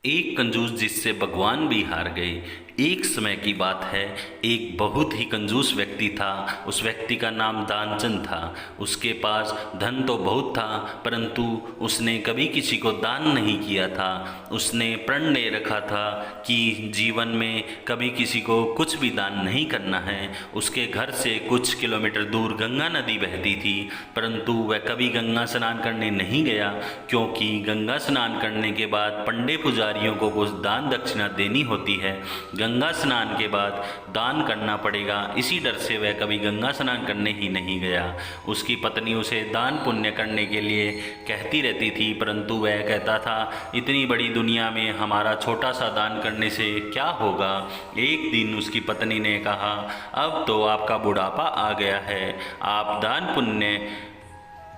एक कंजूस जिससे भगवान भी हार गए। एक समय की बात है, एक बहुत ही कंजूस व्यक्ति था। उस व्यक्ति का नाम दानचंद था। उसके पास धन तो बहुत था, परंतु उसने कभी किसी को दान नहीं किया था। उसने प्रण ले रखा था कि जीवन में कभी किसी को कुछ भी दान नहीं करना है। उसके घर से कुछ किलोमीटर दूर गंगा नदी बहती थी, परंतु वह कभी गंगा स्नान करने नहीं गया, क्योंकि गंगा स्नान करने के बाद पंडे पुजारियों को कुछ दान दक्षिणा देनी होती है। गंगा स्नान के बाद दान करना पड़ेगा, इसी डर से वह कभी गंगा स्नान करने ही नहीं गया। उसकी पत्नी उसे दान पुण्य करने के लिए कहती रहती थी, परंतु वह कहता था, इतनी बड़ी दुनिया में हमारा छोटा सा दान करने से क्या होगा। एक दिन उसकी पत्नी ने कहा, अब तो आपका बुढ़ापा आ गया है, आप दान पुण्य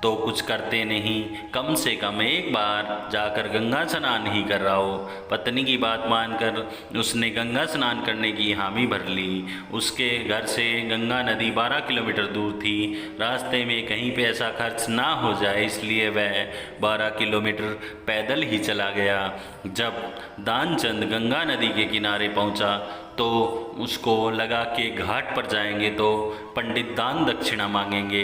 तो कुछ करते नहीं, कम से कम एक बार जाकर गंगा स्नान ही कर रहा हो। पत्नी की बात मानकर उसने गंगा स्नान करने की हामी भर ली। उसके घर से गंगा नदी 12 किलोमीटर दूर थी। रास्ते में कहीं पे ऐसा खर्च ना हो जाए, इसलिए वह 12 किलोमीटर पैदल ही चला गया। जब दानचंद गंगा नदी के किनारे पहुंचा तो उसको लगा कि घाट पर जाएंगे तो पंडित दान दक्षिणा मांगेंगे,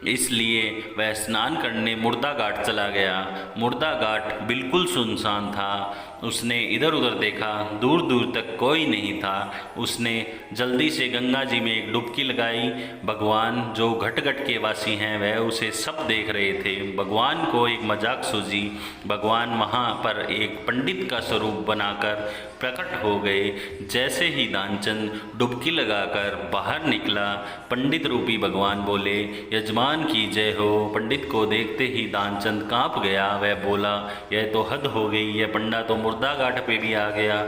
इसलिए वह स्नान करने मुर्दा घाट चला गया। मुर्दा घाट बिल्कुल सुनसान था। उसने इधर उधर देखा, दूर दूर तक कोई नहीं था। उसने जल्दी से गंगा जी में एक डुबकी लगाई। भगवान जो घट घट के वासी हैं वह उसे सब देख रहे थे। भगवान को एक मजाक सूझी। भगवान वहाँ पर एक पंडित का स्वरूप बनाकर प्रकट हो गए। जैसे ही दानचंद डुबकी लगाकर बाहर निकला, पंडित रूपी भगवान बोले, यजमान की जय हो। पंडित को देखते ही दानचंद कांप गया। वह बोला, यह तो हद हो गई, यह पंडा तो मुर्दा घाट पे भी आ गया।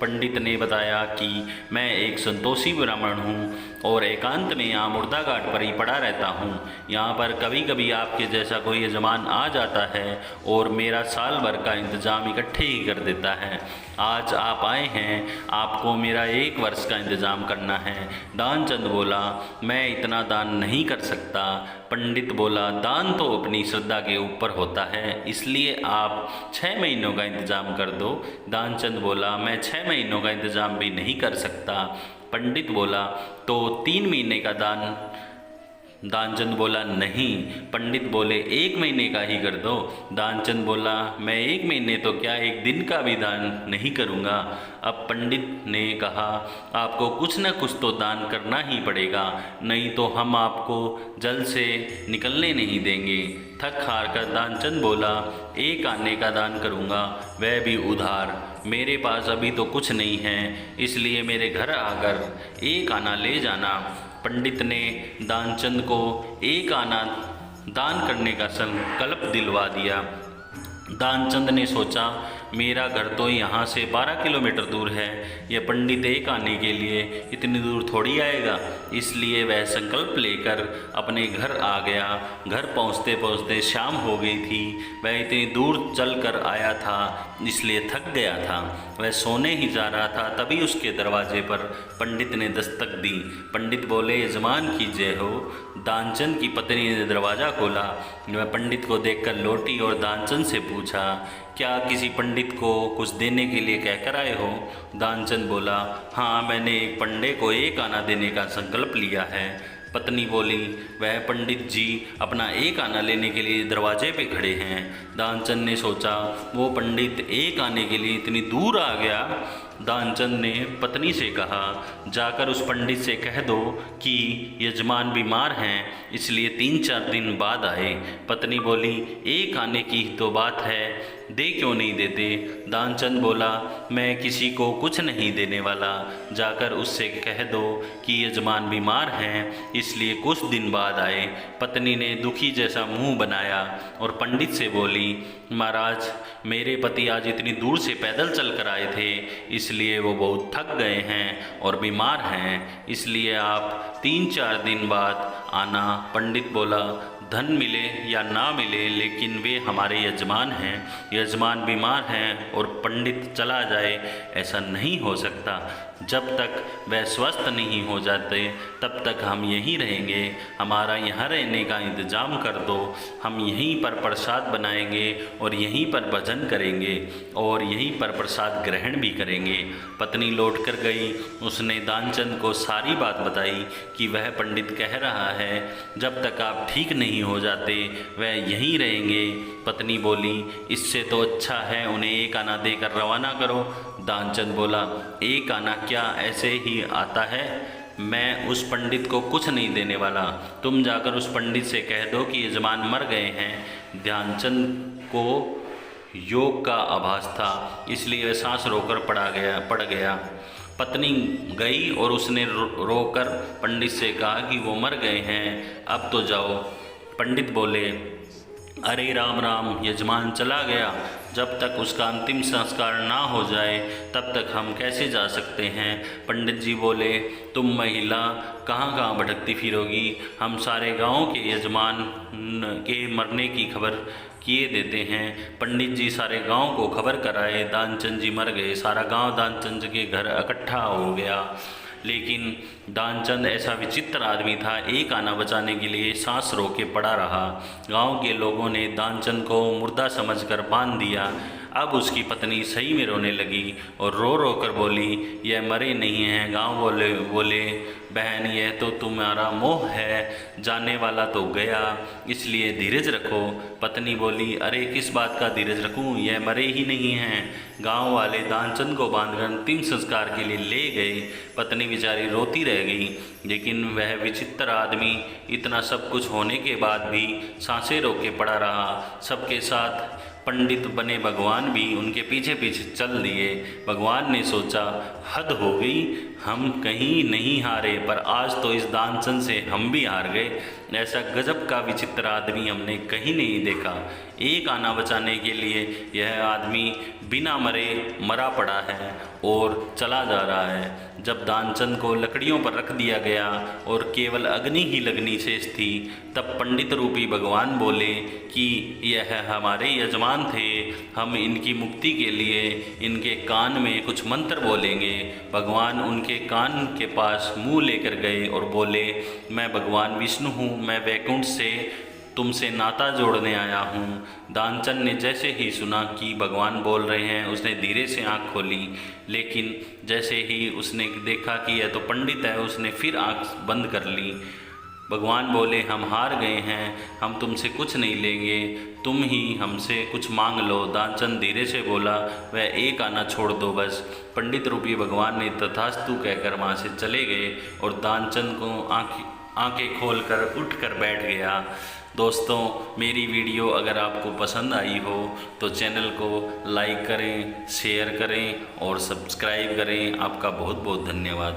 पंडित ने बताया कि मैं एक संतोषी ब्राह्मण हूँ और एकांत में यहाँ मुर्दा घाट पर ही पड़ा रहता हूँ। यहाँ पर कभी कभी आपके जैसा कोई यजमान आ जाता है और मेरा साल भर का इंतज़ाम इकट्ठे ही कर देता है। आज आप आए हैं, आपको मेरा 1 वर्ष का इंतज़ाम करना है। दानचंद बोला, मैं इतना दान नहीं कर सकता। पंडित बोला, दान तो अपनी श्रद्धा के ऊपर होता है, इसलिए आप 6 महीनों का इंतज़ाम कर दो। दानचंद बोला, मैं 6 महीनों का इंतज़ाम भी नहीं कर सकता। पंडित बोला, तो 3 महीने का दान। दानचंद बोला, नहीं। पंडित बोले, 1 महीने का ही कर दो। दानचंद बोला, मैं 1 महीने तो क्या 1 दिन का भी दान नहीं करूँगा। अब पंडित ने कहा, आपको कुछ न कुछ तो दान करना ही पड़ेगा, नहीं तो हम आपको जल से निकलने नहीं देंगे। थक हार कर दानचंद बोला, 1 आने का दान करूँगा, वह भी उधार। मेरे पास अभी तो कुछ नहीं है, इसलिए मेरे घर आकर 1 आना ले जाना। पंडित ने दानचंद को 1 आना दान करने का संकल्प दिलवा दिया। दानचंद ने सोचा, मेरा घर तो यहाँ से 12 किलोमीटर दूर है, यह पंडित 1 आने के लिए इतनी दूर थोड़ी आएगा। इसलिए वह संकल्प लेकर अपने घर आ गया। घर पहुँचते पहुँचते शाम हो गई थी। वह इतनी दूर चलकर आया था, इसलिए थक गया था। वह सोने ही जा रहा था, तभी उसके दरवाजे पर पंडित ने दस्तक दी। पंडित बोले, यजमान की जय हो। दानचंद की पत्नी ने दरवाज़ा खोला। वह पंडित को देखकर लौटी और दानचंद से पूछा, क्या किसी पंडित को कुछ देने के लिए कहकर आए हो? दानचंद बोला, हाँ, मैंने एक पंडे को 1 आना देने का संकल्प लिया है। पत्नी बोली, वह पंडित जी अपना 1 आना लेने के लिए दरवाजे पे खड़े हैं। दानचंद ने सोचा, वो पंडित 1 आने के लिए इतनी दूर आ गया। दानचंद ने पत्नी से कहा, जाकर उस पंडित से कह दो कि यजमान बीमार हैं, इसलिए 3-4 दिन बाद आए। पत्नी बोली, 1 आने की तो बात है, दे क्यों नहीं देते? दानचंद बोला, मैं किसी को कुछ नहीं देने वाला, जाकर उससे कह दो कि यजमान बीमार हैं, इसलिए कुछ दिन बाद आए। पत्नी ने दुखी जैसा मुंह बनाया और पंडित से बोली, महाराज, मेरे पति आज इतनी दूर से पैदल चल कर आए थे, इसलिए वो बहुत थक गए हैं और बीमार हैं, इसलिए आप 3-4 दिन बाद आना। पंडित बोला, धन मिले या ना मिले, लेकिन वे हमारे यजमान हैं। यजमान बीमार हैं और पंडित चला जाए, ऐसा नहीं हो सकता। जब तक वह स्वस्थ नहीं हो जाते तब तक हम यहीं रहेंगे। हमारा यहाँ रहने का इंतज़ाम कर दो। हम यहीं पर प्रसाद बनाएंगे और यहीं पर भजन करेंगे और यहीं पर प्रसाद ग्रहण भी करेंगे। पत्नी लौट कर गई। उसने दानचंद को सारी बात बताई कि वह पंडित कह रहा है जब तक आप ठीक नहीं हो जाते वह यहीं रहेंगे। पत्नी बोली, इससे तो अच्छा है उन्हें 1 आना देकर रवाना करो। दानचंद बोला, 1 आना क्या ऐसे ही आता है? मैं उस पंडित को कुछ नहीं देने वाला। तुम जाकर उस पंडित से कह दो कि यजमान मर गए हैं। ध्यानचंद को योग का आभास था, इसलिए वह सांस रोकर पड़ गया। पत्नी गई और उसने रोकर पंडित से कहा कि वो मर गए हैं, अब तो जाओ। पंडित बोले, अरे राम राम, यजमान चला गया। जब तक उसका अंतिम संस्कार ना हो जाए तब तक हम कैसे जा सकते हैं? पंडित जी बोले, तुम महिला कहाँ कहाँ भटकती फिरोगी? हम सारे गांव के यजमान के मरने की खबर किए देते हैं। पंडित जी सारे गांव को खबर कराए, दानचंद जी मर गए। सारा गांव दानचंद के घर इकट्ठा हो गया। लेकिन दानचंद ऐसा विचित्र आदमी था, 1 आना बचाने के लिए सांस रोके पड़ा रहा। गांव के लोगों ने दानचंद को मुर्दा समझकर बांध दिया। अब उसकी पत्नी सही में रोने लगी और रो रो कर बोली, यह मरे नहीं हैं। गांव बोले बहन, यह तो तुम्हारा मोह है, जाने वाला तो गया, इसलिए धीरज रखो। पत्नी बोली, अरे किस बात का धीरज रखूं, यह मरे ही नहीं हैं। गांव वाले दानचंद को बांधकर अंतिम संस्कार के लिए ले गए। पत्नी बेचारी रोती रह गई, लेकिन वह विचित्र आदमी इतना सब कुछ होने के बाद भी सांसें रोके पड़ा रहा। सबके साथ पंडित बने भगवान भी उनके पीछे पीछे चल दिए। भगवान ने सोचा, हद हो गई, हम कहीं नहीं हारे, पर आज तो इस दानचंद से हम भी हार गए। ऐसा गजब का विचित्र आदमी हमने कहीं नहीं देखा। 1 आना बचाने के लिए यह आदमी बिना मरे मरा पड़ा है और चला जा रहा है। जब दानचंद को लकड़ियों पर रख दिया गया और केवल अग्नि ही लगनी शेष थी, तब पंडित रूपी भगवान बोले कि यह हमारे यजमान थे, हम इनकी मुक्ति के लिए इनके कान में कुछ मंत्र बोलेंगे। भगवान उनके कान के पास मुंह लेकर गए और बोले, मैं भगवान विष्णु हूँ, मैं वैकुंठ से तुमसे नाता जोड़ने आया हूँ। दानचंद ने जैसे ही सुना कि भगवान बोल रहे हैं, उसने धीरे से आँख खोली, लेकिन जैसे ही उसने देखा कि यह तो पंडित है, उसने फिर आँख बंद कर ली। भगवान बोले, हम हार गए हैं, हम तुमसे कुछ नहीं लेंगे, तुम ही हमसे कुछ मांग लो। दानचंद धीरे से बोला, वह 1 आना छोड़ दो बस। पंडित रूपी भगवान ने तथास्तु कहकर वहाँ से चले गए और दानचंद को आंखें खोलकर उठकर बैठ गया। दोस्तों, मेरी वीडियो अगर आपको पसंद आई हो तो चैनल को लाइक करें, शेयर करें और सब्सक्राइब करें। आपका बहुत बहुत धन्यवाद।